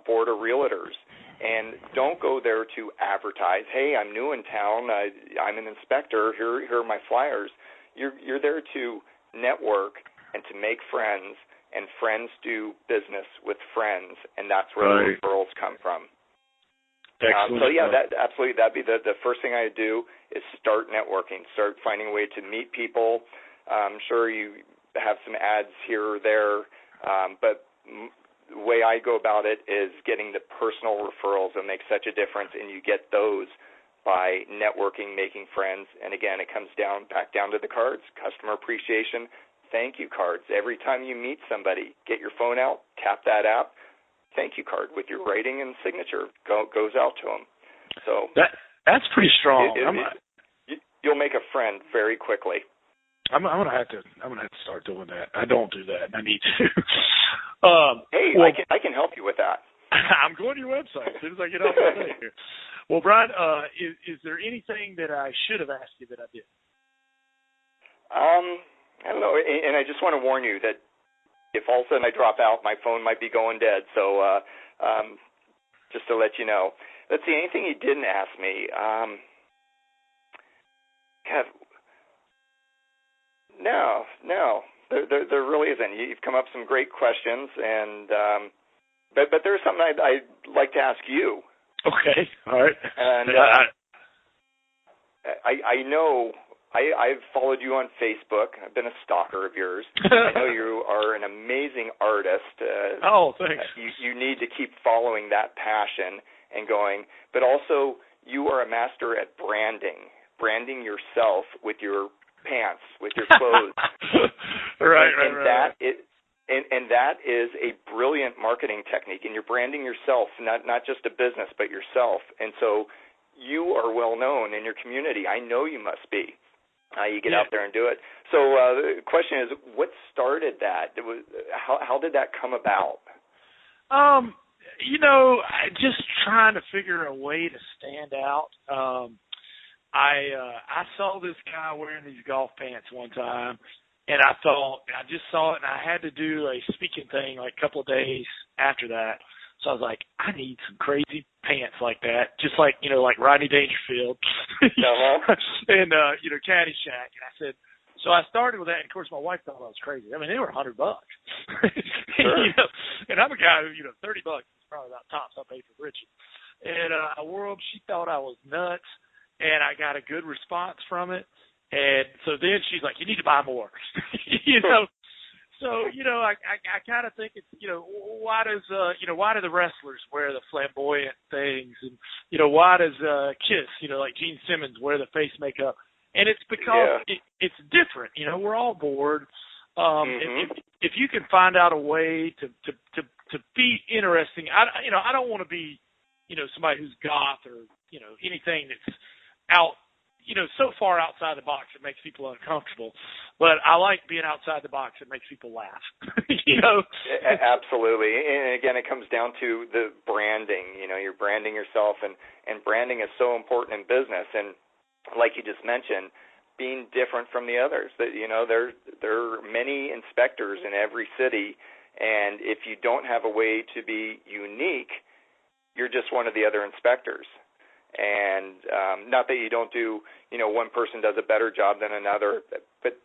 Board of Realtors. And don't go there to advertise, hey, I'm new in town, I'm an inspector, here are my flyers. You're there to network and to make friends, and friends do business with friends, and that's where the referrals come from. Excellent. Absolutely, that'd be the first thing I'd do is start networking, start finding a way to meet people. I'm sure you have some ads here or there, but the way I go about it is getting the personal referrals that make such a difference, and you get those by networking, making friends. And again, it comes back down to the cards, customer appreciation, thank you cards. Every time you meet somebody, get your phone out, tap that app, thank you card with your writing and signature goes out to them. So that's pretty strong. You'll make a friend very quickly. I'm gonna have to start doing that. I don't do that, and I need to. I can help you with that. I'm going to your website as soon as I get off the thing here. Well, Brian, is there anything that I should have asked you that I did? I don't know, and I just want to warn you that if all of a sudden I drop out, my phone might be going dead. So just to let you know. Let's see, anything you didn't ask me? No. There really isn't. You've come up with some great questions, and but there's something I'd like to ask you. Okay, all right. And I know I've followed you on Facebook. I've been a stalker of yours. I know you are an amazing artist. Oh, thanks. You need to keep following that passion and going, but also you are a master at branding yourself with your pants, with your clothes. Right. And that is a brilliant marketing technique, and you're branding yourself, not just a business, but yourself. And so you are well known in your community. I know you must be. You get out there and do it. So the question is, what started that? How did that come about? Just trying to figure a way to stand out. I saw this guy wearing these golf pants one time, and I just saw it, and I had to do a speaking thing like a couple of days after that. So I was like, I need some crazy pants like that, just like, like Rodney Dangerfield and, Caddyshack. And I said, so I started with that, and of course my wife thought I was crazy. I mean, they were $100. Sure. And I'm a guy who, $30 is probably about tops I paid for britches. And I wore them. She thought I was nuts, and I got a good response from it. And so then she's like, you need to buy more, So, I kind of think it's, why do the wrestlers wear the flamboyant things? And, why does Kiss, like Gene Simmons, wear the face makeup? And it's because it's different. We're all bored. If you can find out a way to be interesting, I don't want to be, somebody who's goth or, anything that's out, so far outside the box it makes people uncomfortable. But I like being outside the box. It makes people laugh. Absolutely. And again, it comes down to the branding. You're branding yourself, and branding is so important in business. And like you just mentioned, being different from the others. That there are many inspectors in every city, and if you don't have a way to be unique, you're just one of the other inspectors. And not that you don't do, one person does a better job than another, but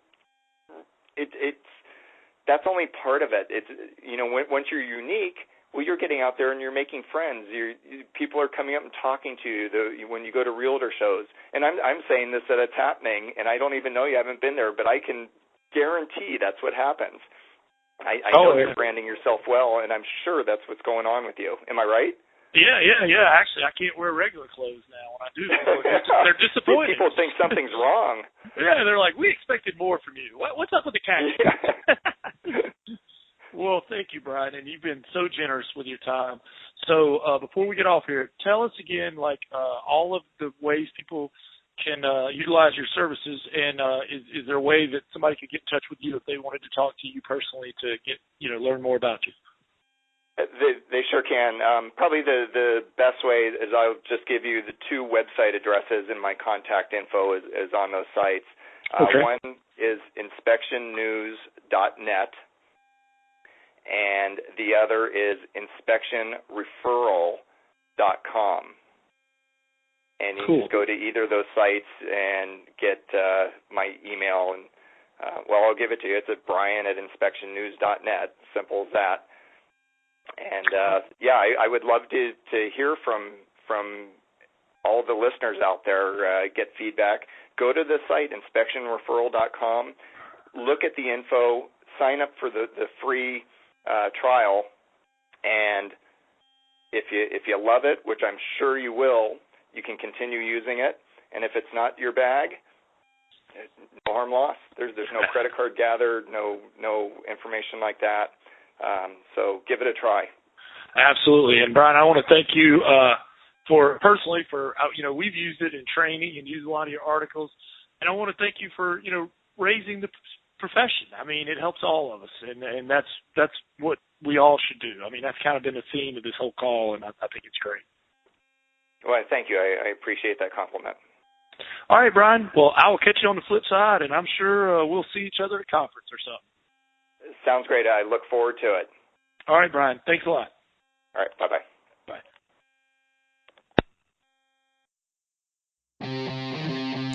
that's only part of it. It's once you're unique, well, you're getting out there and you're making friends. People are coming up and talking to you when you go to realtor shows. And I'm saying this that it's happening, and I don't even know you haven't been there, but I can guarantee that's what happens. I know you're branding yourself well, and I'm sure that's what's going on with you. Am I right? Yeah. Actually, I can't wear regular clothes now. When I do, they're disappointed. People think something's wrong. Yeah, they're like, we expected more from you. What's up with the cat? Yeah. Well, thank you, Brian, and you've been so generous with your time. So before we get off here, tell us again, all of the ways people can utilize your services, and is there a way that somebody could get in touch with you if they wanted to talk to you personally to get learn more about you? They sure can. Probably the best way is I'll just give you the two website addresses, and my contact info is on those sites. Okay. One is inspectionnews.net, and the other is inspectionreferral.com. And you can just go to either of those sites and get my email. And I'll give it to you. It's at brian@inspectionnews.net. Simple as that. And I would love to hear from all the listeners out there. Get feedback. Go to the site inspectionreferral.com. Look at the info. Sign up for the free trial. And if you love it, which I'm sure you will, you can continue using it. And if it's not your bag, no harm lost. There's no credit card gathered, no information like that. So give it a try. Absolutely. And Brian, I want to thank you for we've used it in training and used a lot of your articles. And I want to thank you for, raising the profession. I mean, it helps all of us, and that's what we all should do. I mean, that's kind of been the theme of this whole call, and I think it's great. Well, thank you. I appreciate that compliment. All right, Brian. Well, I will catch you on the flip side, and I'm sure we'll see each other at a conference or something. Sounds great. I look forward to it. All right, Brian. Thanks a lot. All right. Bye-bye. Bye.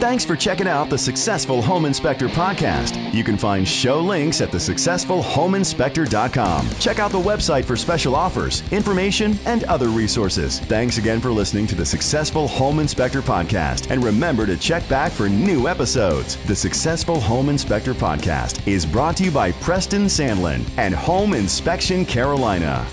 Thanks for checking out the Successful Home Inspector podcast. You can find show links at thesuccessfulhomeinspector.com. Check out the website for special offers, information, and other resources. Thanks again for listening to the Successful Home Inspector podcast. And remember to check back for new episodes. The Successful Home Inspector podcast is brought to you by Preston Sandlin and Home Inspection Carolina.